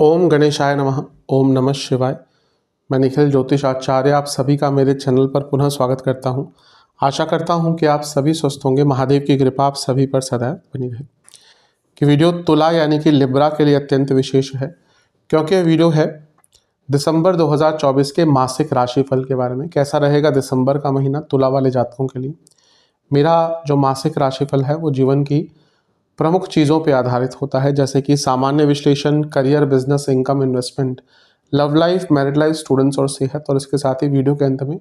ओम गणेशाय नमः। ओम नमः शिवाय। मैं निखिल ज्योतिष आचार्य आप सभी का मेरे चैनल पर पुनः स्वागत करता हूं। आशा करता हूं कि आप सभी स्वस्थ होंगे। महादेव की कृपा आप सभी पर सदैव बनी रहे। कि वीडियो तुला यानी कि लिब्रा के लिए अत्यंत विशेष है, क्योंकि यह वीडियो है दिसंबर 2024 के मासिक राशिफल के बारे में। कैसा रहेगा दिसंबर का महीना तुला वाले जातकों के लिए। मेरा जो मासिक राशिफल है वो जीवन की प्रमुख चीज़ों पर आधारित होता है, जैसे कि सामान्य विश्लेषण, career, business, income, investment, love life, married life, students और सेहत। और इसके साथ ही वीडियो के अंत में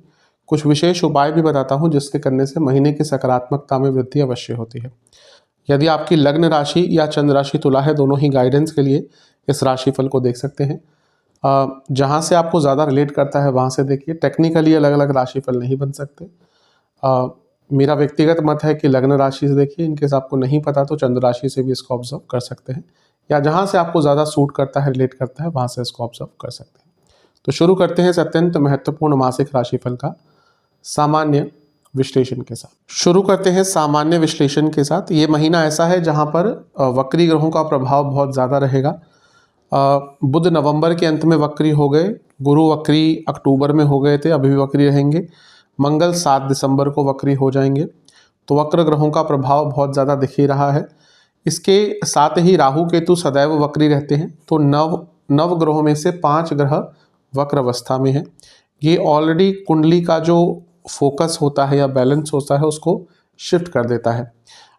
कुछ विशेष उपाय भी बताता हूं, जिसके करने से महीने की सकारात्मकता में वृद्धि अवश्य होती है। यदि आपकी लग्न राशि या चंद्र राशि तुला है, दोनों ही गाइडेंस के लिए इस राशिफल को देख सकते हैं। जहां से आपको ज़्यादा रिलेट करता है वहां से देखिए। टेक्निकली अलग अलग राशिफल नहीं बन सकते। मेरा व्यक्तिगत मत है कि लग्न राशि से देखिए। इनकेस आपको नहीं पता तो चंद्र राशि से भी इसको ऑब्जर्व कर सकते हैं, या जहां से आपको ज़्यादा सूट करता है, रिलेट करता है, वहां से इसको ऑब्जर्व कर सकते हैं। तो शुरू करते हैं इस अत्यंत महत्वपूर्ण मासिक राशिफल का सामान्य विश्लेषण के साथ। शुरू करते हैं सामान्य विश्लेषण के साथ। ये महीना ऐसा है जहां पर वक्री ग्रहों का प्रभाव बहुत ज़्यादा रहेगा। बुध नवंबर के अंत में वक्री हो गए, गुरु वक्री अक्टूबर में हो गए थे, अभी भी वक्री रहेंगे। मंगल 7 दिसंबर को वक्री हो जाएंगे। तो वक्र ग्रहों का प्रभाव बहुत ज़्यादा दिख ही रहा है। इसके साथ ही राहु केतु सदैव वक्री रहते हैं। तो नव ग्रहों में से 5 ग्रह वक्र अवस्था में है। ये ऑलरेडी कुंडली का जो फोकस होता है या बैलेंस होता है उसको शिफ्ट कर देता है।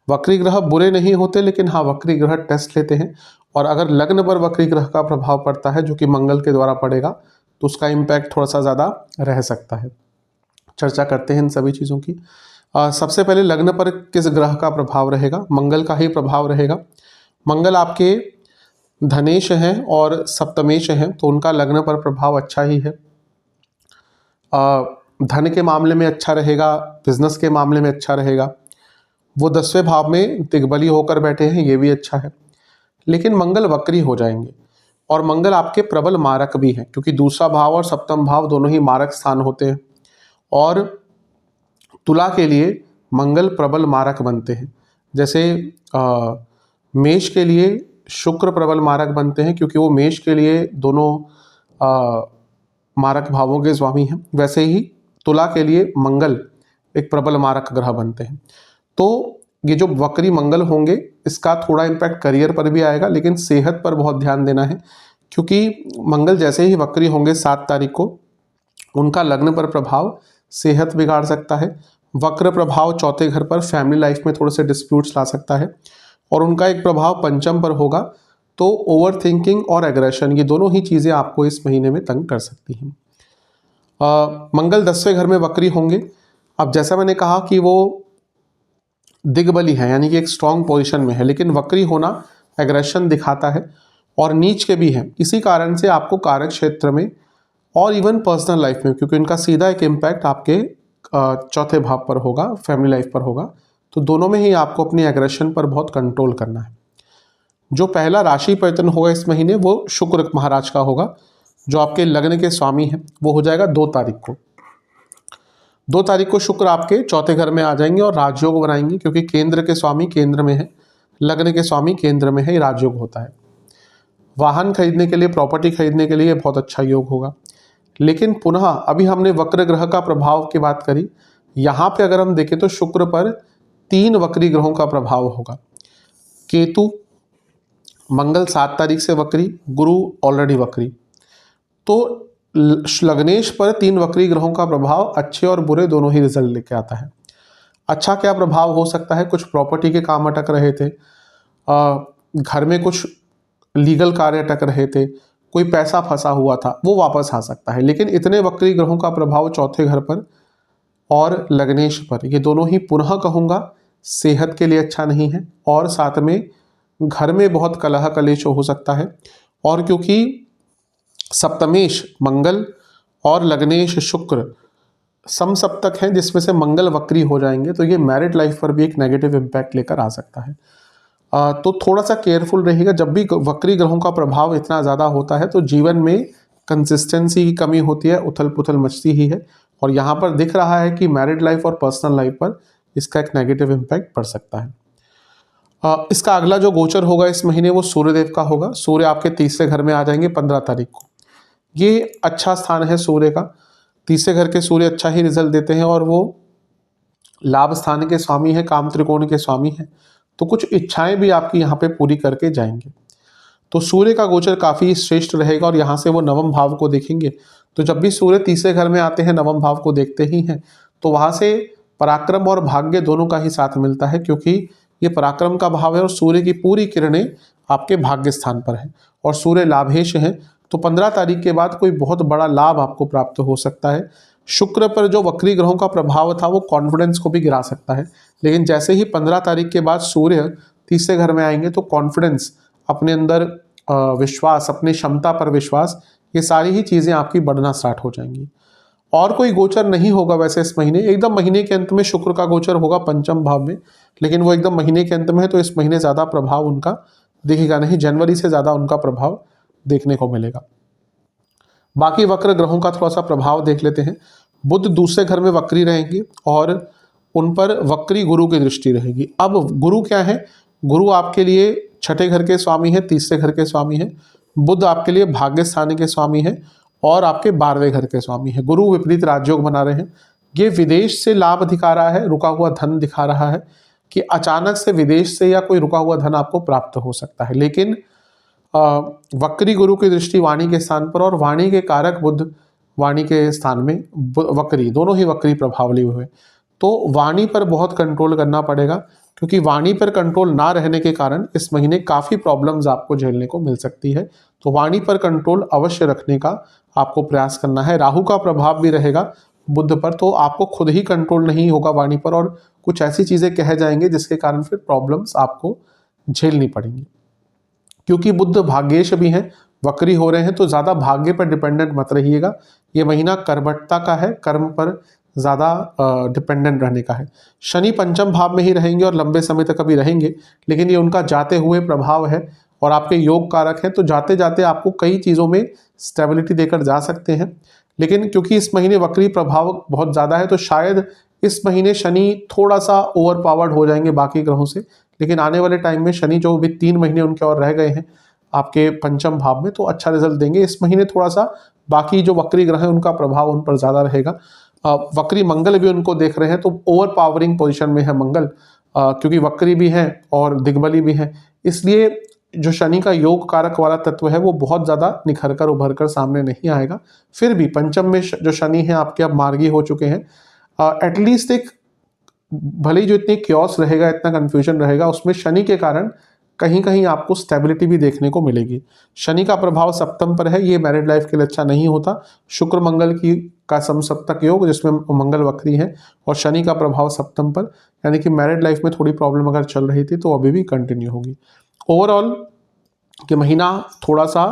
वक्री ग्रह बुरे नहीं होते, लेकिन हाँ, वक्री ग्रह टेस्ट लेते हैं। और अगर लग्न पर वक्री ग्रह का प्रभाव पड़ता है, जो कि मंगल के द्वारा पड़ेगा, तो उसका इम्पैक्ट थोड़ा सा ज़्यादा रह सकता है। चर्चा करते हैं इन सभी चीज़ों की। सबसे पहले लग्न पर किस ग्रह का प्रभाव रहेगा? मंगल का ही प्रभाव रहेगा। मंगल आपके धनेश हैं और सप्तमेश हैं, तो उनका लग्न पर प्रभाव अच्छा ही है। धन के मामले में अच्छा रहेगा, बिजनेस के मामले में अच्छा रहेगा। वो 10वें भाव में दिग्बली होकर बैठे हैं, ये भी अच्छा है। लेकिन मंगल वक्री हो जाएंगे, और मंगल आपके प्रबल मारक भी हैं, क्योंकि दूसरा भाव और सप्तम भाव दोनों ही मारक स्थान होते हैं। और तुला के लिए मंगल प्रबल मारक बनते हैं। जैसे मेष के लिए शुक्र प्रबल मारक बनते हैं, क्योंकि वो मेष के लिए दोनों मारक भावों के स्वामी हैं। वैसे ही तुला के लिए मंगल एक प्रबल मारक ग्रह बनते हैं। तो ये जो वक्री मंगल होंगे, इसका थोड़ा इम्पैक्ट करियर पर भी आएगा, लेकिन सेहत पर बहुत ध्यान देना है, क्योंकि मंगल जैसे ही वक्री होंगे 7 तारीख को, उनका लग्न पर प्रभाव सेहत बिगाड़ सकता है। वक्र प्रभाव चौथे घर पर फैमिली लाइफ में थोड़े से डिस्प्यूट्स ला सकता है। और उनका एक प्रभाव पंचम पर होगा, तो ओवर थिंकिंग और एग्रेशन, ये दोनों ही चीज़ें आपको इस महीने में तंग कर सकती हैं। मंगल 10वें घर में वक्री होंगे। अब जैसा मैंने कहा कि वो दिग्बली है, यानी कि एक स्ट्रॉन्ग पोजीशन में है, लेकिन वक्री होना एग्रेशन दिखाता है, और नीच के भी हैं। इसी कारण से आपको कार्य क्षेत्र में और इवन पर्सनल लाइफ में, क्योंकि इनका सीधा एक इम्पैक्ट आपके चौथे भाव पर होगा, फैमिली लाइफ पर होगा, तो दोनों में ही आपको अपनी एग्रेशन पर बहुत कंट्रोल करना है। जो पहला राशि परिवर्तन होगा इस महीने, वो शुक्र महाराज का होगा, जो आपके लग्न के स्वामी हैं। वो हो जाएगा 2 तारीख को। 2 तारीख को शुक्र आपके चौथे घर में आ जाएंगे और राजयोग बनाएंगे, क्योंकि केंद्र के स्वामी केंद्र में है, लग्न के स्वामी केंद्र में है, ये राजयोग होता है। वाहन खरीदने के लिए, प्रॉपर्टी खरीदने के लिए बहुत अच्छा योग होगा। लेकिन पुनः अभी हमने वक्र ग्रह का प्रभाव की बात करी, यहाँ पे अगर हम देखें तो शुक्र पर 3 वक्री ग्रहों का प्रभाव होगा। केतु, मंगल 7 तारीख से वक्री, गुरु ऑलरेडी वक्री। तो लग्नेश पर 3 वक्री ग्रहों का प्रभाव अच्छे और बुरे दोनों ही रिजल्ट लेके आता है। अच्छा क्या प्रभाव हो सकता है? कुछ प्रॉपर्टी के काम अटक रहे थे, घर में कुछ लीगल कार्य अटक रहे थे, कोई पैसा फंसा हुआ था, वो वापस आ सकता है। लेकिन इतने वक्री ग्रहों का प्रभाव चौथे घर पर और लग्नेश पर, ये दोनों ही पुनः कहूँगा सेहत के लिए अच्छा नहीं है, और साथ में घर में बहुत कलह कलेश हो सकता है। और क्योंकि सप्तमेश मंगल और लग्नेश शुक्र समसप्तक हैं, जिसमें से मंगल वक्री हो जाएंगे, तो ये मैरिड लाइफ पर भी एक नेगेटिव इम्पैक्ट लेकर आ सकता है। तो थोड़ा सा केयरफुल रहिएगा। जब भी वक्री ग्रहों का प्रभाव इतना ज़्यादा होता है, तो जीवन में कंसिस्टेंसी की कमी होती है, उथल पुथल मचती ही है। और यहाँ पर दिख रहा है कि मैरिड लाइफ और पर्सनल लाइफ पर इसका एक नेगेटिव इम्पैक्ट पड़ सकता है। इसका अगला जो गोचर होगा इस महीने वो सूर्यदेव का होगा। सूर्य आपके तीसरे घर में आ जाएंगे 15 तारीख को। ये अच्छा स्थान है सूर्य का। तीसरे घर के सूर्य अच्छा ही रिजल्ट देते हैं और वो लाभ स्थान के स्वामी है, काम त्रिकोण के स्वामी है, तो कुछ इच्छाएं भी आपकी यहाँ पे पूरी करके जाएंगे। तो सूर्य का गोचर काफ़ी श्रेष्ठ रहेगा और यहाँ से वो नवम भाव को देखेंगे। तो जब भी सूर्य तीसरे घर में आते हैं, नवम भाव को देखते ही हैं, तो वहाँ से पराक्रम और भाग्य दोनों का ही साथ मिलता है, क्योंकि ये पराक्रम का भाव है और सूर्य की पूरी किरणें आपके भाग्य स्थान पर है और सूर्य लाभेश है। तो 15 तारीख के बाद कोई बहुत बड़ा लाभ आपको प्राप्त हो सकता है। शुक्र पर जो वक्री ग्रहों का प्रभाव था वो कॉन्फिडेंस को भी गिरा सकता है, लेकिन जैसे ही 15 तारीख के बाद सूर्य तीसरे घर में आएंगे तो कॉन्फिडेंस, अपने अंदर विश्वास, अपनी क्षमता पर विश्वास, ये सारी ही चीज़ें आपकी बढ़ना स्टार्ट हो जाएंगी। और कोई गोचर नहीं होगा वैसे इस महीने, एकदम महीने के अंत में शुक्र का गोचर होगा पंचम भाव में, लेकिन वो एकदम महीने के अंत में है तो इस महीने ज़्यादा प्रभाव उनका दिखेगा नहीं, जनवरी से ज़्यादा उनका प्रभाव देखने को मिलेगा। बाकी वक्र ग्रहों का थोड़ा सा प्रभाव देख लेते हैं। बुध दूसरे घर में वक्री रहेंगे और उन पर वक्री गुरु की दृष्टि रहेगी। अब गुरु क्या है? गुरु आपके लिए छठे घर के स्वामी है, तीसरे घर के स्वामी है। बुध आपके लिए भाग्य स्थान के स्वामी है और आपके 12वें घर के स्वामी है। गुरु विपरीत राजयोग बना रहे हैं। ये विदेश से लाभ दिखा रहा है, रुका हुआ धन दिखा रहा है कि अचानक से विदेश से या कोई रुका हुआ धन आपको प्राप्त हो सकता है। लेकिन वक्री गुरु की दृष्टि वाणी के स्थान पर और वाणी के कारक बुध वाणी के स्थान में वक्री, दोनों ही वक्री प्रभाव लिए हुए, तो वाणी पर बहुत कंट्रोल करना पड़ेगा, क्योंकि वाणी पर कंट्रोल ना रहने के कारण इस महीने काफ़ी प्रॉब्लम्स आपको झेलने को मिल सकती है। तो वाणी पर कंट्रोल अवश्य रखने का आपको प्रयास करना है। राहु का प्रभाव भी रहेगा बुध पर, तो आपको खुद ही कंट्रोल नहीं होगा वाणी पर और कुछ ऐसी चीज़ें कह जाएंगे जिसके कारण फिर प्रॉब्लम्स आपको झेलनी पड़ेंगी। क्योंकि बुध भाग्येश भी हैं, वक्री हो रहे हैं, तो ज़्यादा भाग्य पर डिपेंडेंट मत रहिएगा। ये महीना कर्मठता का है, कर्म पर ज़्यादा डिपेंडेंट रहने का है। शनि पंचम भाव में ही रहेंगे और लंबे समय तक अभी रहेंगे, लेकिन ये उनका जाते हुए प्रभाव है और आपके योग कारक हैं, तो जाते जाते आपको कई चीज़ों में स्टेबिलिटी देकर जा सकते हैं। लेकिन क्योंकि इस महीने वक्री प्रभाव बहुत ज़्यादा है, तो शायद इस महीने शनि थोड़ा सा ओवर पावर्ड हो जाएंगे बाकी ग्रहों से, लेकिन आने वाले टाइम में शनि जो भी 3 महीने उनके और रह गए हैं आपके पंचम भाव में, तो अच्छा रिजल्ट देंगे। इस महीने थोड़ा सा बाकी जो वक्री ग्रह हैं उनका प्रभाव उन पर ज़्यादा रहेगा। वक्री मंगल भी उनको देख रहे हैं, तो ओवर पावरिंग पोजिशन में है मंगल, क्योंकि वक्री भी हैं और दिग्बली भी हैं, इसलिए जो शनि का योग कारक वाला तत्व है वो बहुत ज़्यादा निखर कर उभर कर सामने नहीं आएगा। फिर भी पंचम में जो शनि है आपके अब मार्गी हो चुके हैं। एटलीस्ट एक भले ही जो इतनी क्योस रहेगा, इतना कन्फ्यूजन रहेगा, उसमें शनि के कारण कहीं कहीं आपको स्टेबिलिटी भी देखने को मिलेगी। शनि का प्रभाव सप्तम पर है, ये मैरिड लाइफ के लिए अच्छा नहीं होता। शुक्र मंगल की का समसप्तक योग जिसमें मंगल वक्री है और शनि का प्रभाव सप्तम पर, यानी कि मैरिड लाइफ में थोड़ी प्रॉब्लम अगर चल रही थी तो अभी भी कंटिन्यू होगी। ओवरऑल कि महीना थोड़ा सा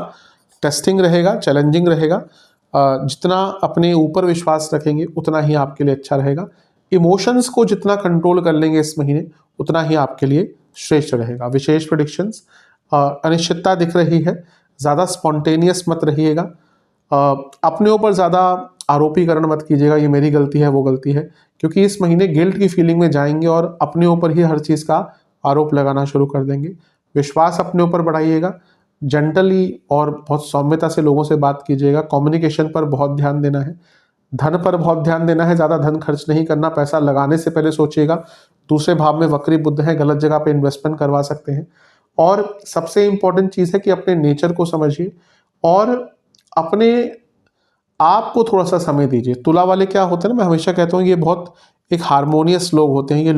टेस्टिंग रहेगा, चैलेंजिंग रहेगा। जितना अपने ऊपर विश्वास रखेंगे उतना ही आपके लिए अच्छा रहेगा। इमोशंस को जितना कंट्रोल कर लेंगे इस महीने उतना ही आपके लिए श्रेष्ठ रहेगा। विशेष प्रेडिक्शंस, अनिश्चितता दिख रही है, ज़्यादा स्पॉन्टेनियस मत रहिएगा। अपने ऊपर ज़्यादा आरोपीकरण मत कीजिएगा, ये मेरी गलती है, वो गलती है, क्योंकि इस महीने गिल्ट की फीलिंग में जाएंगे और अपने ऊपर ही हर चीज़ का आरोप लगाना शुरू कर देंगे। विश्वास अपने ऊपर बढ़ाइएगा, जेंटली और बहुत सौम्यता से लोगों से बात कीजिएगा। कम्युनिकेशन पर बहुत ध्यान देना है, धन पर बहुत ध्यान देना है, ज़्यादा धन खर्च नहीं करना, पैसा लगाने से पहले सोचिएगा। दूसरे भाव में वक्री बुध है, गलत जगह पे इन्वेस्टमेंट करवा सकते हैं। और सबसे इंपॉर्टेंट चीज़ है कि अपने नेचर को समझिए और अपने आप को थोड़ा सा समय दीजिए। तुला वाले क्या होते हैं ना, मैं हमेशा कहता हूँ ये बहुत एक हारमोनियस लोग होते हैं। ये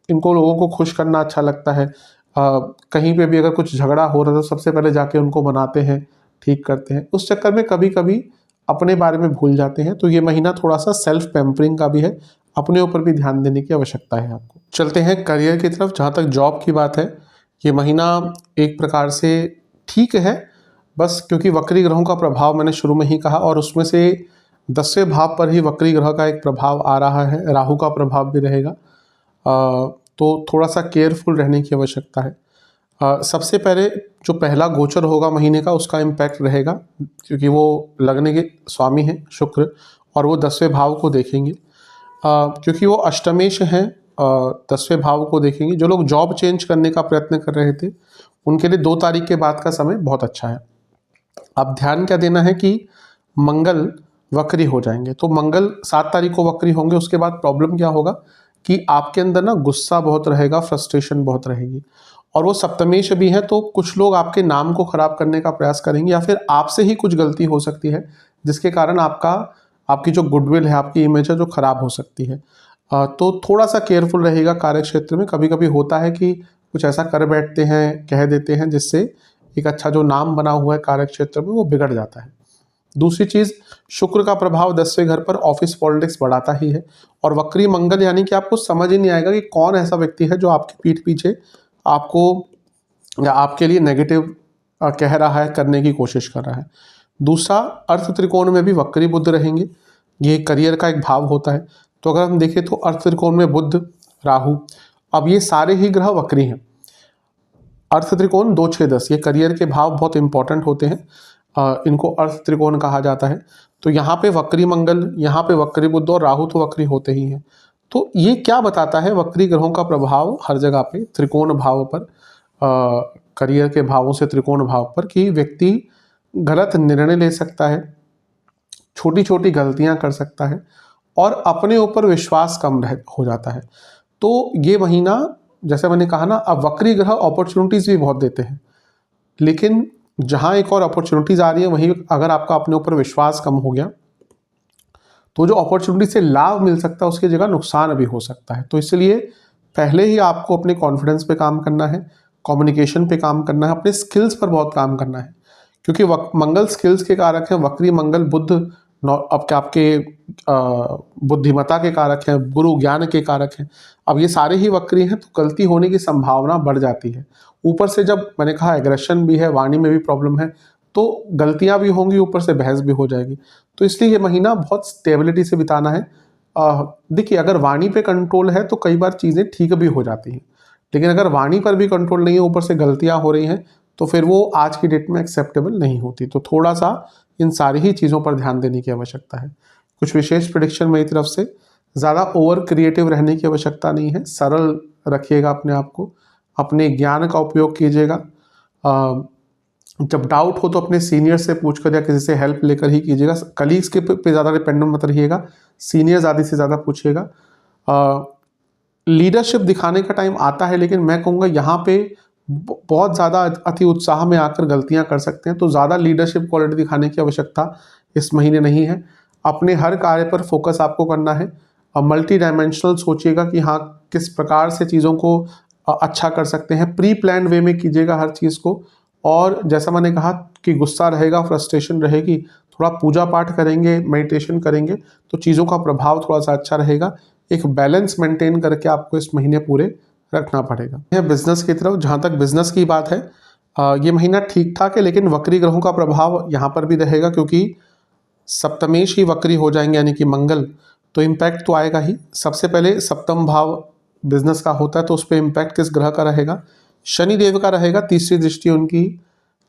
इनको लोगों को खुश करना अच्छा लगता है। कहीं पे भी अगर कुछ झगड़ा हो रहा है तो सबसे पहले जाके उनको मनाते हैं, ठीक करते हैं। उस चक्कर में कभी कभी अपने बारे में भूल जाते हैं। तो ये महीना थोड़ा सा सेल्फ पैम्परिंग का भी है, अपने ऊपर भी ध्यान देने की आवश्यकता है आपको। चलते हैं करियर की तरफ। जहाँ तक जॉब की बात है, ये महीना एक प्रकार से ठीक है, बस क्योंकि वक्री ग्रहों का प्रभाव मैंने शुरू में ही कहा और उसमें से 10वें भाव पर ही वक्री ग्रह का एक प्रभाव आ रहा है, राहु का प्रभाव भी रहेगा। तो थोड़ा सा केयरफुल रहने की आवश्यकता है। सबसे पहले जो पहला गोचर होगा महीने का उसका इम्पैक्ट रहेगा, क्योंकि वो लगने के स्वामी हैं शुक्र और वो 10वें भाव को देखेंगे। क्योंकि वो अष्टमेश हैं 10वें भाव को देखेंगे, जो लोग जॉब चेंज करने का प्रयत्न कर रहे थे उनके लिए 2 तारीख के बाद का समय बहुत अच्छा है। अब ध्यान क्या देना है कि मंगल वक्री हो जाएंगे, तो मंगल 7 तारीख को वक्री होंगे। उसके बाद प्रॉब्लम क्या होगा कि आपके अंदर ना गुस्सा बहुत रहेगा, फ्रस्ट्रेशन बहुत रहेगी, और वो सप्तमेश भी है, तो कुछ लोग आपके नाम को खराब करने का प्रयास करेंगे या फिर आपसे ही कुछ गलती हो सकती है जिसके कारण आपकी जो गुडविल है, आपकी इमेज है, जो खराब हो सकती है। तो थोड़ा सा केयरफुल रहेगा कार्य क्षेत्र में। कभी कभी होता है कि कुछ ऐसा कर बैठते हैं, कह देते हैं, जिससे एक अच्छा जो नाम बना हुआ है कार्य क्षेत्र में वो बिगड़ जाता है। दूसरी चीज, शुक्र का प्रभाव 10वें घर पर ऑफिस पॉलिटिक्स बढ़ाता ही है, और वक्री मंगल यानी कि आपको समझ ही नहीं आएगा कि कौन ऐसा व्यक्ति है जो आपकी पीठ पीछे आपको या आपके लिए नेगेटिव कह रहा है, करने की कोशिश कर रहा है। दूसरा, अर्थ त्रिकोण में भी वक्री बुध रहेंगे, ये करियर का एक भाव होता है। तो अगर हम देखें तो अर्थ त्रिकोण में बुध, राहु, अब ये सारे ही ग्रह वक्री हैं। अर्थ त्रिकोण 2, 6, 10 ये करियर के भाव बहुत इंपॉर्टेंट होते हैं, इनको अर्थ त्रिकोण कहा जाता है। तो यहाँ पे वक्री मंगल, यहाँ पे वक्री बुध और राहु तो वक्री होते ही हैं। तो ये क्या बताता है, वक्री ग्रहों का प्रभाव हर जगह पे त्रिकोण भाव पर, करियर के भावों से त्रिकोण भाव पर, कि व्यक्ति गलत निर्णय ले सकता है, छोटी छोटी गलतियां कर सकता है और अपने ऊपर विश्वास कम हो जाता है। तो ये महीना, जैसे मैंने कहा ना, अब वक्री ग्रह अपॉर्चुनिटीज भी बहुत देते हैं, लेकिन जहां एक और अपॉर्चुनिटीज आ रही है वहीं अगर आपका अपने ऊपर विश्वास कम हो गया तो जो अपॉर्चुनिटी से लाभ मिल सकता है उसकी जगह नुकसान भी हो सकता है। तो इसलिए पहले ही आपको अपने कॉन्फिडेंस पे काम करना है, कम्युनिकेशन पे काम करना है, अपने स्किल्स पर बहुत काम करना है, क्योंकि मंगल स्किल्स के कारक हैं। वक्री मंगल बुध अब क्या आपके बुद्धिमत्ता के कारक हैं, गुरु ज्ञान के कारक हैं। अब ये सारे ही वक्री हैं तो गलती होने की संभावना बढ़ जाती है। ऊपर से जब मैंने कहा एग्रेशन भी है, वाणी में भी प्रॉब्लम है, तो गलतियां भी होंगी, ऊपर से बहस भी हो जाएगी। तो इसलिए ये महीना बहुत स्टेबिलिटी से बिताना है। देखिए, अगर वाणी पे कंट्रोल है तो कई बार चीज़ें ठीक भी हो जाती हैं, लेकिन अगर वाणी पर भी कंट्रोल नहीं है, ऊपर से गलतियां हो रही हैं, तो फिर वो आज की डेट में एक्सेप्टेबल नहीं होती। तो थोड़ा सा इन सारी ही चीज़ों पर ध्यान देने की आवश्यकता है। कुछ विशेष प्रेडिक्शन मेरी तरफ से, ज़्यादा ओवर क्रिएटिव रहने की आवश्यकता नहीं है, सरल रखिएगा अपने आप को, अपने ज्ञान का उपयोग कीजिएगा। जब डाउट हो तो अपने सीनियर से पूछकर या किसी से हेल्प लेकर ही कीजिएगा। कलीग्स के पे ज़्यादा डिपेंडेंट मत रहिएगा, सीनियर ज़्यादा से ज़्यादा पूछिएगा। लीडरशिप दिखाने का टाइम आता है, लेकिन मैं कहूँगा यहाँ पे बहुत ज़्यादा अति उत्साह में आकर गलतियाँ कर सकते हैं, तो ज़्यादा लीडरशिप क्वालिटी दिखाने की आवश्यकता इस महीने नहीं है। अपने हर कार्य पर फोकस आपको करना है। मल्टी डायमेंशनल सोचिएगा कि हाँ किस प्रकार से चीज़ों को अच्छा कर सकते हैं, प्री प्लान वे में कीजिएगा हर चीज़ को। और जैसा मैंने कहा कि गुस्सा रहेगा, फ्रस्ट्रेशन रहेगी, थोड़ा पूजा पाठ करेंगे, मेडिटेशन करेंगे तो चीज़ों का प्रभाव थोड़ा सा अच्छा रहेगा। एक बैलेंस मेंटेन करके आपको इस महीने पूरे रखना पड़ेगा। यह बिजनेस की तरफ, जहाँ तक बिजनेस की बात है, ये महीना ठीक ठाक है, लेकिन वक्री ग्रहों का प्रभाव यहाँ पर भी रहेगा, क्योंकि सप्तमेश ही वक्री हो जाएंगे यानी कि मंगल, तो इम्पैक्ट तो आएगा ही। सबसे पहले सप्तम भाव बिजनेस का होता है, तो उस पर इम्पैक्ट किस ग्रह का रहेगा? शनि देव का रहेगा। तीसरी दृष्टि उनकी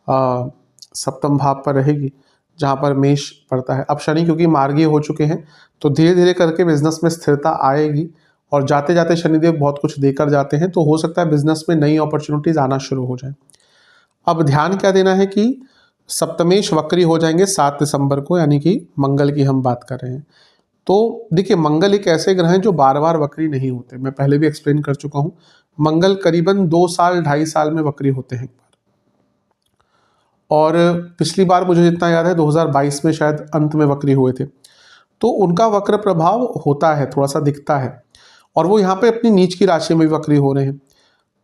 सप्तम भाव पर रहेगी जहाँ पर मेष पड़ता है। अब शनि क्योंकि मार्गीय हो चुके हैं तो धीरे धीरे करके बिजनेस में स्थिरता आएगी, और जाते जाते शनिदेव बहुत कुछ देकर जाते हैं, तो हो सकता है बिजनेस में नई अपॉर्चुनिटीज आना शुरू हो जाए। अब ध्यान क्या देना है कि सप्तमेश वक्री हो जाएंगे 7 दिसंबर को, यानी कि मंगल की हम बात कर रहे हैं। तो देखिए, मंगल एक ऐसे ग्रह हैं जो बार बार वक्री नहीं होते, मैं पहले भी एक्सप्लेन कर चुका हूँ। मंगल करीबन 2 साल 2.5 साल में वक्री होते हैं एक बार, और पिछली बार मुझे जितना याद है 2022 में शायद अंत में वक्री हुए थे। तो उनका वक्र प्रभाव होता है, थोड़ा सा दिखता है, और वो यहाँ पे अपनी नीच की राशि में भी वक्री हो रहे हैं।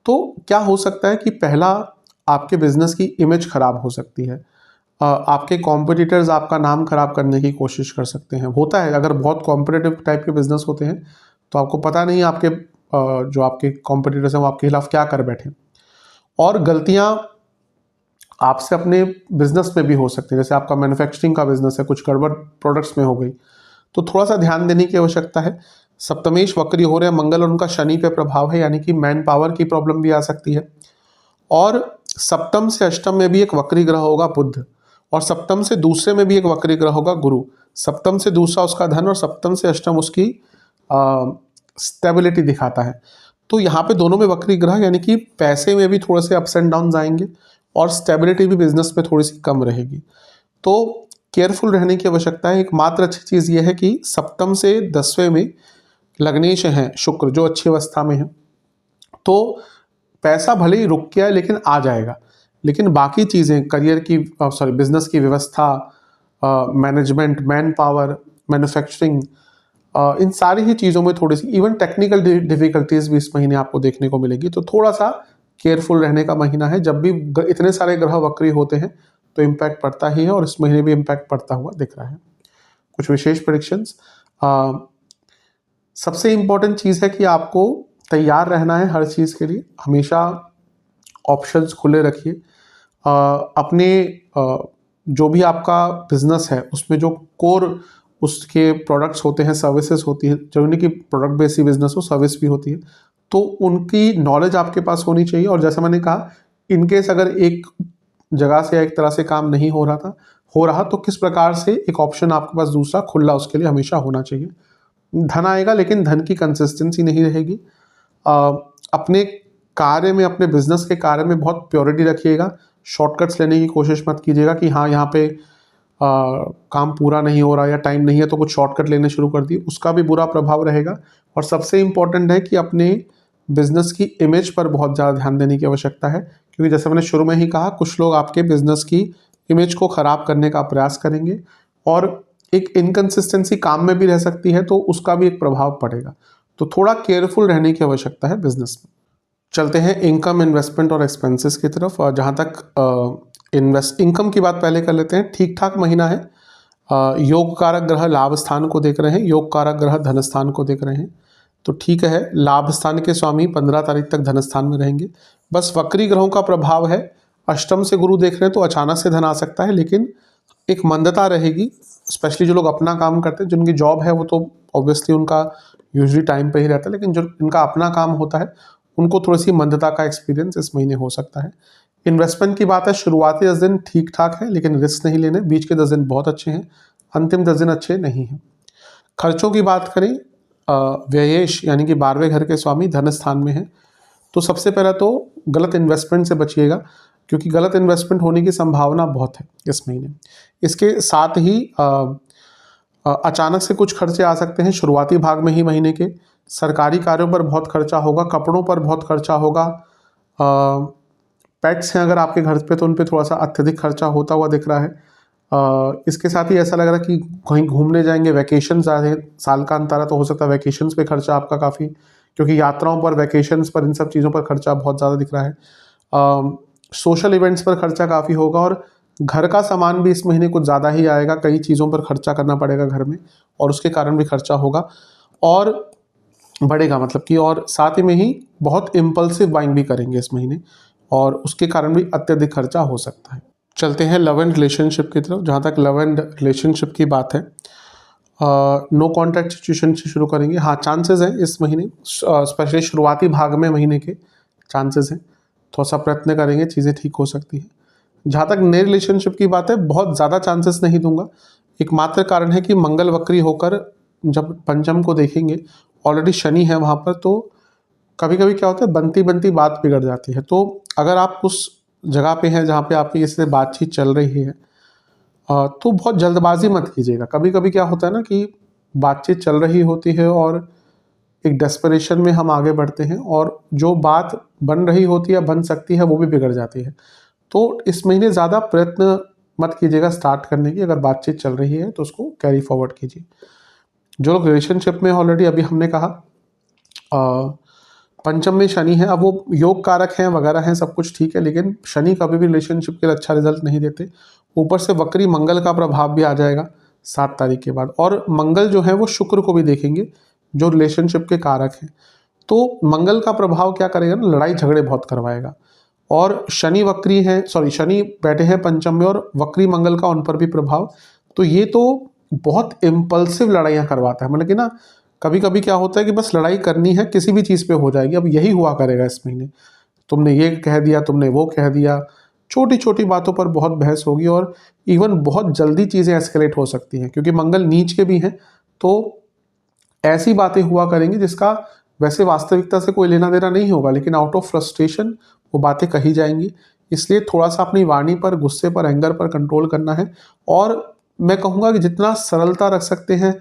तो क्या हो सकता है कि पहला, आपके बिजनेस की इमेज खराब हो सकती है, आपके कॉम्पिटिटर्स आपका नाम खराब करने की कोशिश कर सकते हैं। होता है, अगर बहुत कॉम्पिटिटिव टाइप के बिजनेस होते हैं तो आपको पता नहीं आपके जो आपके कॉम्पिटिटर्स हैं वो आपके खिलाफ क्या कर बैठे, और गलतियां आपसे अपने बिजनेस में भी हो सकती है। जैसे आपका मैन्युफैक्चरिंग का बिजनेस है, कुछ गड़बड़ प्रोडक्ट्स में हो गई, तो थोड़ा सा ध्यान देने की आवश्यकता है। सप्तमेश वक्री हो रहे हैं मंगल, और उनका शनि पे प्रभाव है, यानी कि मैन पावर की प्रॉब्लम भी आ सकती है। और सप्तम से अष्टम में भी एक वक्री ग्रह होगा बुध, और सप्तम से दूसरे में भी एक वक्री ग्रह होगा गुरु। सप्तम से दूसरा उसका धन, और सप्तम से अष्टम उसकी स्टेबिलिटी दिखाता है। तो यहाँ पे दोनों में वक्री ग्रह, यानी कि पैसे में भी थोड़े से अप्स एंड डाउन आएंगे और स्टेबिलिटी भी बिजनेस में थोड़ी सी कम रहेगी। तो केयरफुल रहने की आवश्यकता है। एकमात्र अच्छी चीज़ ये है कि सप्तम से 10वें में लग्नेश हैं शुक्र, जो अच्छी अवस्था में है, तो पैसा भले ही रुक गया है लेकिन आ जाएगा। लेकिन बाकी चीज़ें करियर की बिजनेस की व्यवस्था, मैनेजमेंट, मैन पावर, मैन्युफैक्चरिंग, इन सारी ही चीज़ों में थोड़ी सी इवन टेक्निकल डिफिकल्टीज भी इस महीने आपको देखने को मिलेगी। तो थोड़ा सा केयरफुल रहने का महीना है। जब भी इतने सारे ग्रह वक्री होते हैं तो इम्पैक्ट पड़ता ही है, और इस महीने भी इम्पैक्ट पड़ता हुआ दिख रहा है। कुछ विशेष प्रेडिक्शंस, सबसे इम्पोर्टेंट चीज़ है कि आपको तैयार रहना है हर चीज़ के लिए। हमेशा ऑप्शंस खुले रखिए। अपने जो भी आपका बिजनेस है उसमें जो कोर उसके प्रोडक्ट्स होते हैं, सर्विसेज होती है, जो कि प्रोडक्ट बेस्ड बिजनेस हो, सर्विस भी होती है, तो उनकी नॉलेज आपके पास होनी चाहिए। और जैसा मैंने कहा, इनकेस अगर एक जगह से या एक तरह से काम नहीं हो रहा तो किस प्रकार से एक ऑप्शन आपके पास दूसरा खुला उसके लिए हमेशा होना चाहिए। धन आएगा लेकिन धन की कंसिस्टेंसी नहीं रहेगी। अपने कार्य में, अपने बिजनेस के कार्य में बहुत प्योरिटी रखिएगा। शॉर्टकट्स लेने की कोशिश मत कीजिएगा कि हाँ यहाँ पे काम पूरा नहीं हो रहा या टाइम नहीं है तो कुछ शॉर्टकट लेने शुरू कर दिए, उसका भी बुरा प्रभाव रहेगा। और सबसे इम्पॉर्टेंट है कि अपने बिजनेस की इमेज पर बहुत ज़्यादा ध्यान देने की आवश्यकता है, क्योंकि जैसे मैंने शुरू में ही कहा, कुछ लोग आपके बिजनेस की इमेज को ख़राब करने का प्रयास करेंगे और एक इनकन्सिस्टेंसी काम में भी रह सकती है, तो उसका भी एक प्रभाव पड़ेगा। तो थोड़ा केयरफुल रहने की आवश्यकता है बिजनेस में। चलते हैं इनकम, इन्वेस्टमेंट और एक्सपेंसेस की तरफ। और जहाँ तक इनकम की बात पहले कर लेते हैं। ठीक ठाक महीना है। योग कारक ग्रह लाभ स्थान को देख रहे हैं, योग कारक ग्रह धन स्थान को देख रहे हैं, तो ठीक है। लाभ स्थान के स्वामी 15 तारीख तक धन स्थान में रहेंगे। बस वक्री ग्रहों का प्रभाव है। अष्टम से गुरु देख रहे हैं तो अचानक से धन आ सकता है, लेकिन एक मंदता रहेगी। स्पेशली जो लोग अपना काम करते हैं, जिनकी जॉब है, वो तो ऑब्वियसली उनका यूजली टाइम पे ही रहता है, लेकिन जो इनका अपना काम होता है उनको थोड़ी सी मंदता का एक्सपीरियंस इस महीने हो सकता है। इन्वेस्टमेंट की बात है, शुरुआती 10 दिन ठीक ठाक है लेकिन रिस्क नहीं लेने। बीच के 10 दिन बहुत अच्छे हैं, अंतिम 10 दिन अच्छे नहीं हैं। खर्चों की बात करें, व्ययेश यानी कि 12वें घर के स्वामी धन स्थान में है, तो सबसे पहला तो गलत इन्वेस्टमेंट से बचिएगा, क्योंकि गलत इन्वेस्टमेंट होने की संभावना बहुत है इस महीने। इसके साथ ही अचानक से कुछ खर्चे आ सकते हैं शुरुआती भाग में ही महीने के। सरकारी कार्यों पर बहुत खर्चा होगा, कपड़ों पर बहुत खर्चा होगा। पेट्स हैं अगर आपके घर पे तो उन पे थोड़ा सा अत्यधिक खर्चा होता हुआ दिख रहा है। इसके साथ ही ऐसा लग रहा है कि कहीं घूमने जाएंगे, वैकेशंस आ रहे हैं, साल का अंत आ रहा तो हो सकता है वैकेशंस पे खर्चा आपका काफ़ी, क्योंकि यात्राओं पर, वैकेशंस पर, इन सब चीज़ों पर खर्चा बहुत ज़्यादा दिख रहा है। सोशल इवेंट्स पर खर्चा काफ़ी होगा, और घर का सामान भी इस महीने कुछ ज़्यादा ही आएगा। कई चीज़ों पर खर्चा करना पड़ेगा घर में, और उसके कारण भी खर्चा होगा और बढ़ेगा, मतलब कि। और साथ ही में ही बहुत इम्पल्सिव बाइंग भी करेंगे इस महीने, और उसके कारण भी अत्यधिक खर्चा हो सकता है। चलते हैं लव एंड रिलेशनशिप की तरफ। जहाँ तक लव एंड रिलेशनशिप की बात है, नो कॉन्टैक्ट सिचुएशन से शुरू करेंगे। हाँ, चांसेस हैं इस महीने, स्पेशली शुरुआती भाग में महीने के चांसेस हैं। थोड़ा सा प्रयत्न करेंगे, चीज़ें ठीक हो सकती हैं। जहाँ तक नए रिलेशनशिप की बात है, बहुत ज़्यादा चांसेस नहीं दूंगा। एकमात्र कारण है कि मंगल वक्री होकर जब पंचम को देखेंगे, ऑलरेडी शनि है वहाँ पर, तो कभी कभी क्या होता है, बनती बनती बात बिगड़ जाती है। तो अगर आप उस जगह पे हैं जहाँ पे आपकी इससे बातचीत चल रही है, तो बहुत जल्दबाजी मत कीजिएगा। कभी कभी क्या होता है ना कि बातचीत चल रही होती है और एक डेस्परेशन में हम आगे बढ़ते हैं, और जो बात बन रही होती है, बन सकती है, वो भी बिगड़ जाती है। तो इस महीने ज़्यादा प्रयत्न मत कीजिएगा स्टार्ट करने की। अगर बातचीत चल रही है तो उसको कैरी फॉरवर्ड कीजिए। जो लोग रिलेशनशिप में ऑलरेडी, अभी हमने कहा पंचम में शनि है, अब वो योग कारक हैं वगैरह हैं, सब कुछ ठीक है, लेकिन शनि कभी भी रिलेशनशिप के लिए अच्छा रिजल्ट नहीं देते। ऊपर से वक्री मंगल का प्रभाव भी आ जाएगा 7 तारीख के बाद, और मंगल जो है वो शुक्र को भी देखेंगे जो रिलेशनशिप के कारक हैं। तो मंगल का प्रभाव क्या करेगा ना, लड़ाई झगड़े बहुत करवाएगा। और शनि वक्री है, शनि बैठे हैं पंचम में, और वक्री मंगल का उन पर भी प्रभाव, तो ये तो बहुत इम्पल्सिव लड़ाइयाँ करवाता है। मतलब कि ना, कभी कभी क्या होता है कि बस लड़ाई करनी है, किसी भी चीज़ पे हो जाएगी। अब यही हुआ करेगा इस महीने, तुमने ये कह दिया, तुमने वो कह दिया, छोटी छोटी बातों पर बहुत बहस होगी, और इवन बहुत जल्दी चीज़ें एस्केलेट हो सकती हैं, क्योंकि मंगल नीच के भी हैं। तो ऐसी बातें हुआ करेंगी जिसका वैसे वास्तविकता से कोई लेना देना नहीं होगा, लेकिन आउट ऑफ फ्रस्ट्रेशन वो बातें कही जाएंगी। इसलिए थोड़ा सा अपनी वाणी पर, गुस्से पर, एंगर पर कंट्रोल करना है। और मैं कहूँगा कि जितना सरलता रख सकते हैं,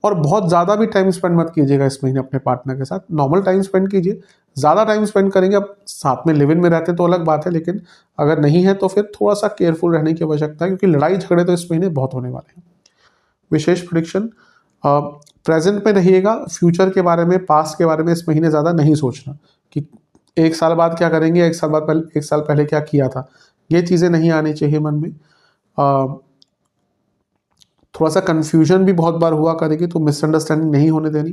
और बहुत ज़्यादा भी टाइम स्पेंड मत कीजिएगा इस महीने अपने पार्टनर के साथ, नॉर्मल टाइम स्पेंड कीजिए। ज़्यादा टाइम स्पेंड करेंगे, अब साथ में लिव इन में रहते हैं तो अलग बात है, लेकिन अगर नहीं है तो फिर थोड़ा सा केयरफुल रहने की आवश्यकता है, क्योंकि लड़ाई झगड़े तो इस महीने बहुत होने वाले हैं। विशेष प्रेडिक्शन, प्रेजेंट में रहिएगा, फ्यूचर के बारे में, पास्ट के बारे में इस महीने ज़्यादा नहीं सोचना कि एक साल बाद क्या करेंगे, एक साल पहले क्या किया था, ये चीज़ें नहीं आनी चाहिए मन में। थोड़ा सा कन्फ्यूजन भी बहुत बार हुआ करेगी, तो मिसअंडरस्टैंडिंग नहीं होने देनी।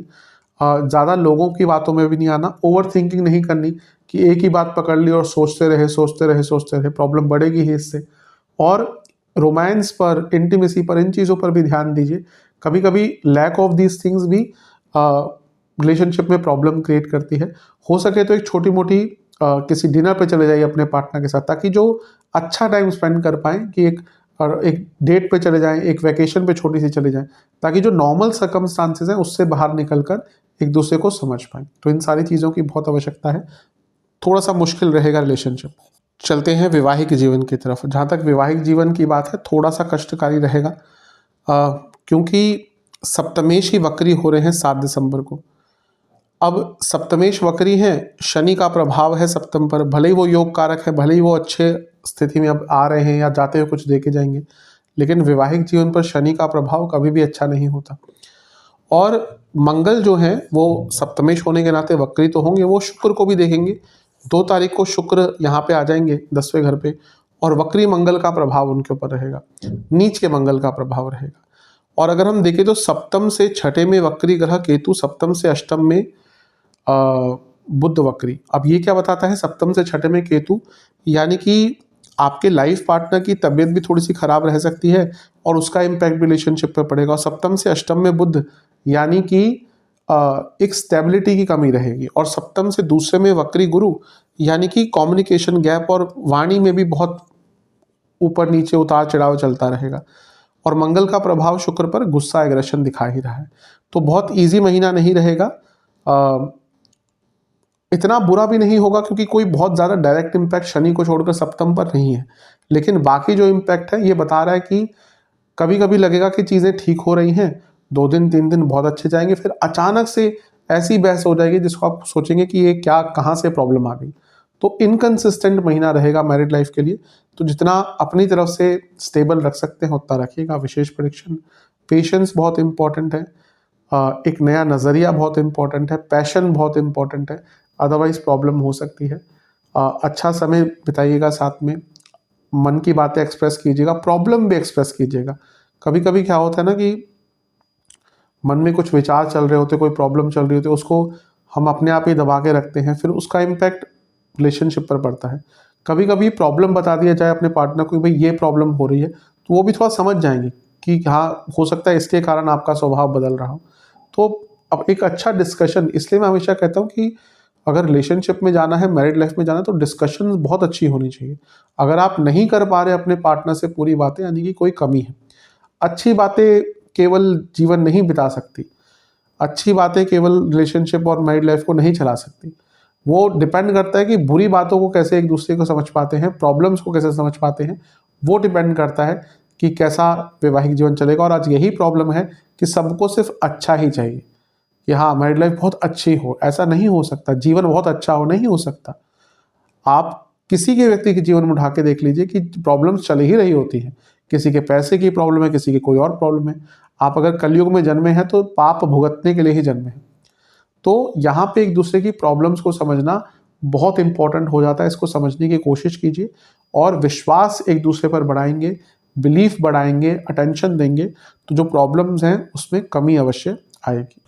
ज़्यादा लोगों की बातों में भी नहीं आना, ओवर थिंकिंग नहीं करनी कि एक ही बात पकड़ ली और सोचते रहे, प्रॉब्लम बढ़ेगी ही इससे। और रोमांस पर, इंटीमेसी पर, इन चीज़ों पर भी ध्यान दीजिए। कभी कभी लैक ऑफ दीज थिंग्स भी रिलेशनशिप में प्रॉब्लम क्रिएट करती है। हो सके तो एक छोटी मोटी किसी डिनर पे चले जाइए अपने पार्टनर के साथ, ताकि जो अच्छा टाइम स्पेंड कर पाएँ, कि एक डेट पे चले जाएं, एक वैकेशन पे छोटी सी चले जाएं, ताकि जो नॉर्मल सर्कमस्टांसेस हैं उससे बाहर निकलकर एक दूसरे को समझ पाएं। तो इन सारी चीज़ों की बहुत आवश्यकता है। थोड़ा सा मुश्किल रहेगा रिलेशनशिप। चलते हैं वैवाहिक जीवन की तरफ। जहाँ तक वैवाहिक जीवन की बात है, थोड़ा सा कष्टकारी रहेगा, क्योंकि सप्तमेश ही वक्री हो रहे हैं 7 दिसंबर को। अब सप्तमेश वक्री हैं, शनि का प्रभाव है सप्तम पर, भले ही वो योग कारक है, भले ही वो अच्छे स्थिति में अब आ रहे हैं या जाते हुए कुछ देके जाएंगे, लेकिन वैवाहिक जीवन पर शनि का प्रभाव कभी भी अच्छा नहीं होता। और मंगल जो है वो सप्तमेश होने के नाते वक्री तो होंगे, वो शुक्र को भी देखेंगे। 2 तारीख को शुक्र यहाँ पे आ जाएंगे 10वें घर पे, और वक्री मंगल का प्रभाव उनके ऊपर रहेगा, नीच के मंगल का प्रभाव रहेगा। और अगर हम देखें तो सप्तम से छठे में वक्री ग्रह केतु, सप्तम से अष्टम में बुध वक्री। अब ये क्या बताता है, सप्तम से छठे में केतु, यानी कि आपके लाइफ पार्टनर की तबीयत भी थोड़ी सी खराब रह सकती है, और उसका इम्पैक्ट रिलेशनशिप पर पड़ेगा। और सप्तम से अष्टम में बुध, यानी कि एक स्टेबिलिटी की कमी रहेगी। और सप्तम से दूसरे में वक्री गुरु, यानी कि कम्युनिकेशन गैप और वाणी में भी बहुत ऊपर नीचे उतार चढ़ाव चलता रहेगा। और मंगल का प्रभाव शुक्र पर गुस्सा, एग्रेशन दिखा ही रहा है। तो बहुत ईजी महीना नहीं रहेगा, इतना बुरा भी नहीं होगा, क्योंकि कोई बहुत ज़्यादा डायरेक्ट इम्पैक्ट शनि को छोड़कर सप्तम पर नहीं है। लेकिन बाकी जो इम्पैक्ट है ये बता रहा है कि कभी कभी लगेगा कि चीज़ें ठीक हो रही हैं, 2 दिन 3 दिन बहुत अच्छे जाएंगे, फिर अचानक से ऐसी बहस हो जाएगी जिसको आप सोचेंगे कि ये क्या, कहाँ से प्रॉब्लम आ गई। तो इनकंसिस्टेंट महीना रहेगा मैरिड लाइफ के लिए। तो जितना अपनी तरफ से स्टेबल रख सकते हैं उतना रखिएगा। विशेष प्रेडिक्शन, पेशेंस बहुत इंपॉर्टेंट है, एक नया नज़रिया बहुत इंपॉर्टेंट है, पैशन बहुत इंपॉर्टेंट है, अदरवाइज प्रॉब्लम हो सकती है। अच्छा समय बिताइएगा साथ में, मन की बातें एक्सप्रेस कीजिएगा, प्रॉब्लम भी एक्सप्रेस कीजिएगा। कभी कभी क्या होता है ना कि मन में कुछ विचार चल रहे होते, कोई प्रॉब्लम चल रही होती है, उसको हम अपने आप ही दबा के रखते हैं, फिर उसका इम्पैक्ट रिलेशनशिप पर पड़ता है। कभी कभी प्रॉब्लम बता दिया जाए अपने पार्टनर को, भाई ये प्रॉब्लम हो रही है, तो वो भी थोड़ा समझ जाएंगे कि हाँ, हो सकता है इसके कारण आपका स्वभाव बदल रहा हो। तो अब एक अच्छा डिस्कशन, इसलिए मैं हमेशा कहता हूँ कि अगर रिलेशनशिप में जाना है, मैरिड लाइफ में जाना है, तो डिस्कशन बहुत अच्छी होनी चाहिए। अगर आप नहीं कर पा रहे अपने पार्टनर से पूरी बातें, यानी कि कोई कमी है। अच्छी बातें केवल जीवन नहीं बिता सकती, अच्छी बातें केवल रिलेशनशिप और मैरिड लाइफ को नहीं चला सकती। वो डिपेंड करता है कि बुरी बातों को कैसे एक दूसरे को समझ पाते हैं, प्रॉब्लम्स को कैसे समझ पाते हैं, वो डिपेंड करता है कि कैसा वैवाहिक जीवन चलेगा। और आज यही प्रॉब्लम है कि सबको सिर्फ अच्छा ही चाहिए, कि हाँ मैरिड लाइफ बहुत अच्छी हो। ऐसा नहीं हो सकता, जीवन बहुत अच्छा हो, नहीं हो सकता। आप किसी के व्यक्ति के जीवन में उठा के देख लीजिए कि प्रॉब्लम्स चल ही रही होती हैं। किसी के पैसे की प्रॉब्लम है, किसी की कोई और प्रॉब्लम है। आप अगर कलयुग में जन्मे हैं तो पाप भुगतने के लिए ही जन्मे हैं। तो यहाँ पे एक दूसरे की प्रॉब्लम्स को समझना बहुत इंपॉर्टेंट हो जाता है। इसको समझने की कोशिश कीजिए और विश्वास एक दूसरे पर बढ़ाएंगे, बिलीफ बढ़ाएंगे, अटेंशन देंगे, तो जो प्रॉब्लम्स हैं उसमें कमी अवश्य आएगी।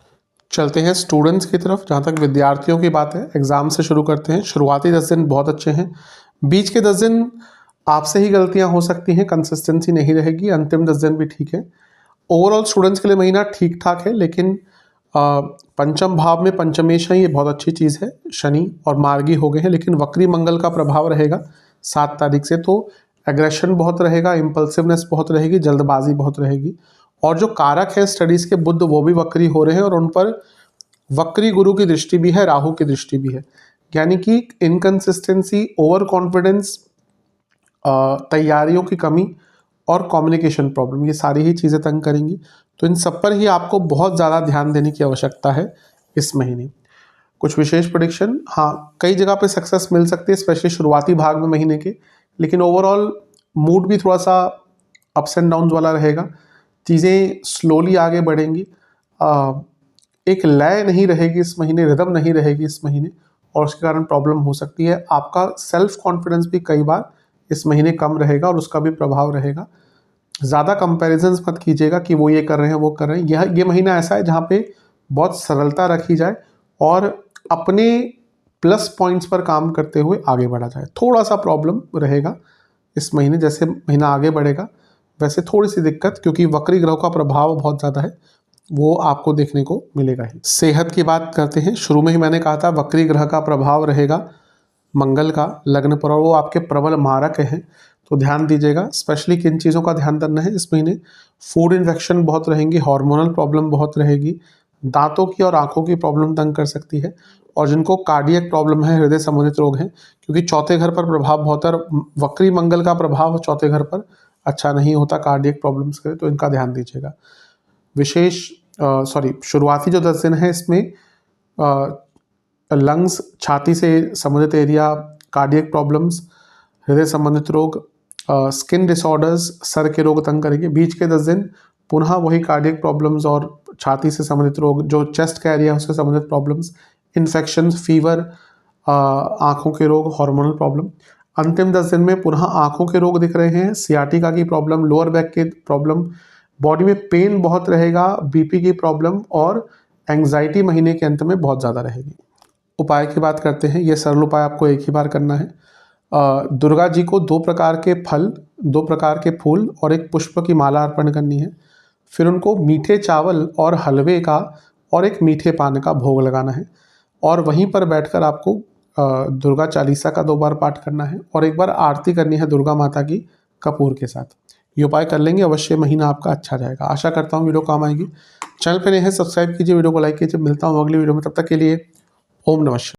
चलते हैं स्टूडेंट्स की तरफ। जहाँ तक विद्यार्थियों की बात है, एग्ज़ाम से शुरू करते हैं। शुरुआती 10 दिन बहुत अच्छे हैं, बीच के 10 दिन आपसे ही गलतियाँ हो सकती हैं, कंसिस्टेंसी नहीं रहेगी, अंतिम 10 दिन भी ठीक है। ओवरऑल स्टूडेंट्स के लिए महीना ठीक ठाक है, लेकिन पंचम भाव में पंचमेश है, ये बहुत अच्छी चीज़ है। शनि और मार्गी हो गए हैं, लेकिन वक्री मंगल का प्रभाव रहेगा 7 तारीख से, तो एग्रेशन बहुत रहेगा, इम्पल्सिवनेस बहुत रहेगी, जल्दबाजी बहुत रहेगी। और जो कारक है स्टडीज़ के बुध वो भी वक्री हो रहे हैं और उन पर वक्री गुरु की दृष्टि भी है, राहु की दृष्टि भी है। यानी कि इनकंसिस्टेंसी, ओवर कॉन्फिडेंस, तैयारियों की कमी और कम्युनिकेशन प्रॉब्लम, ये सारी ही चीज़ें तंग करेंगी। तो इन सब पर ही आपको बहुत ज़्यादा ध्यान देने की आवश्यकता है इस महीने। कुछ विशेष प्रेडिक्शन, हाँ कई जगह पे सक्सेस मिल सकती है स्पेशली शुरुआती भाग में महीने के, लेकिन ओवरऑल मूड भी थोड़ा सा अप्स एंड डाउन्स वाला रहेगा। चीज़ें स्लोली आगे बढ़ेंगी, एक लय नहीं रहेगी इस महीने, रिदम नहीं रहेगी इस महीने, और उसके कारण प्रॉब्लम हो सकती है। आपका सेल्फ कॉन्फिडेंस भी कई बार इस महीने कम रहेगा और उसका भी प्रभाव रहेगा। ज़्यादा कंपैरिजंस मत कीजिएगा कि वो ये कर रहे हैं वो कर रहे हैं। ये महीना ऐसा है जहाँ पे बहुत सरलता रखी जाए और अपने प्लस पॉइंट्स पर काम करते हुए आगे बढ़ा जाए। थोड़ा सा प्रॉब्लम रहेगा इस महीने, जैसे महीना आगे बढ़ेगा वैसे थोड़ी सी दिक्कत, क्योंकि वक्री ग्रह का प्रभाव बहुत ज़्यादा है, वो आपको देखने को मिलेगा ही। सेहत की बात करते हैं। शुरू में ही मैंने कहा था वक्री ग्रह का प्रभाव रहेगा मंगल का लग्न पर, और वो आपके प्रबल मारक हैं, तो ध्यान दीजिएगा। स्पेशली किन चीज़ों का ध्यान रखना है इस महीने, फूड इन्फेक्शन बहुत रहेंगी, हार्मोनल प्रॉब्लम बहुत रहेगी, दांतों की और आंखों की प्रॉब्लम तंग कर सकती है, और जिनको कार्डियक प्रॉब्लम है, हृदय संबंधित रोग हैं, क्योंकि चौथे घर पर प्रभाव बहुत है। वक्री मंगल का प्रभाव चौथे घर पर अच्छा नहीं होता कार्डियक प्रॉब्लम्स के, तो इनका ध्यान दीजिएगा। विशेष शुरुआती जो 10 दिन है इसमें लंग्स, छाती से संबंधित एरिया, कार्डियक प्रॉब्लम्स, हृदय संबंधित रोग, स्किन डिसऑर्डर्स, सर के रोग तंग करेंगे। बीच के 10 दिन पुनः वही कार्डियक प्रॉब्लम्स और छाती से संबंधित रोग, जो चेस्ट का एरिया है उससे संबंधित प्रॉब्लम्स, इन्फेक्शन, फीवर, आँखों के रोग, हार्मोनल प्रॉब्लम। अंतिम 10 दिन में पुनः आँखों के रोग दिख रहे हैं, सियाटिका की प्रॉब्लम, लोअर बैक के प्रॉब्लम, बॉडी में पेन बहुत रहेगा, बीपी की प्रॉब्लम और एंग्जाइटी महीने के अंत में बहुत ज़्यादा रहेगी। उपाय की बात करते हैं। ये सरल उपाय आपको एक ही बार करना है। दुर्गा जी को 2 प्रकार के फल, 2 प्रकार के फूल और एक पुष्प की माला अर्पण करनी है। फिर उनको मीठे चावल और हलवे का और एक मीठे पान का भोग लगाना है, और वहीं पर बैठकर आपको दुर्गा चालीसा का 2 बार पाठ करना है और एक बार आरती करनी है दुर्गा माता की कपूर के साथ। ये उपाय कर लेंगे, अवश्य महीना आपका अच्छा जाएगा। आशा करता हूँ वीडियो काम आएगी। चैनल पर नए हैं सब्सक्राइब कीजिए, वीडियो को लाइक कीजिए। मिलता हूँ अगली वीडियो में, तब तक के लिए ओम नमः शिवाय।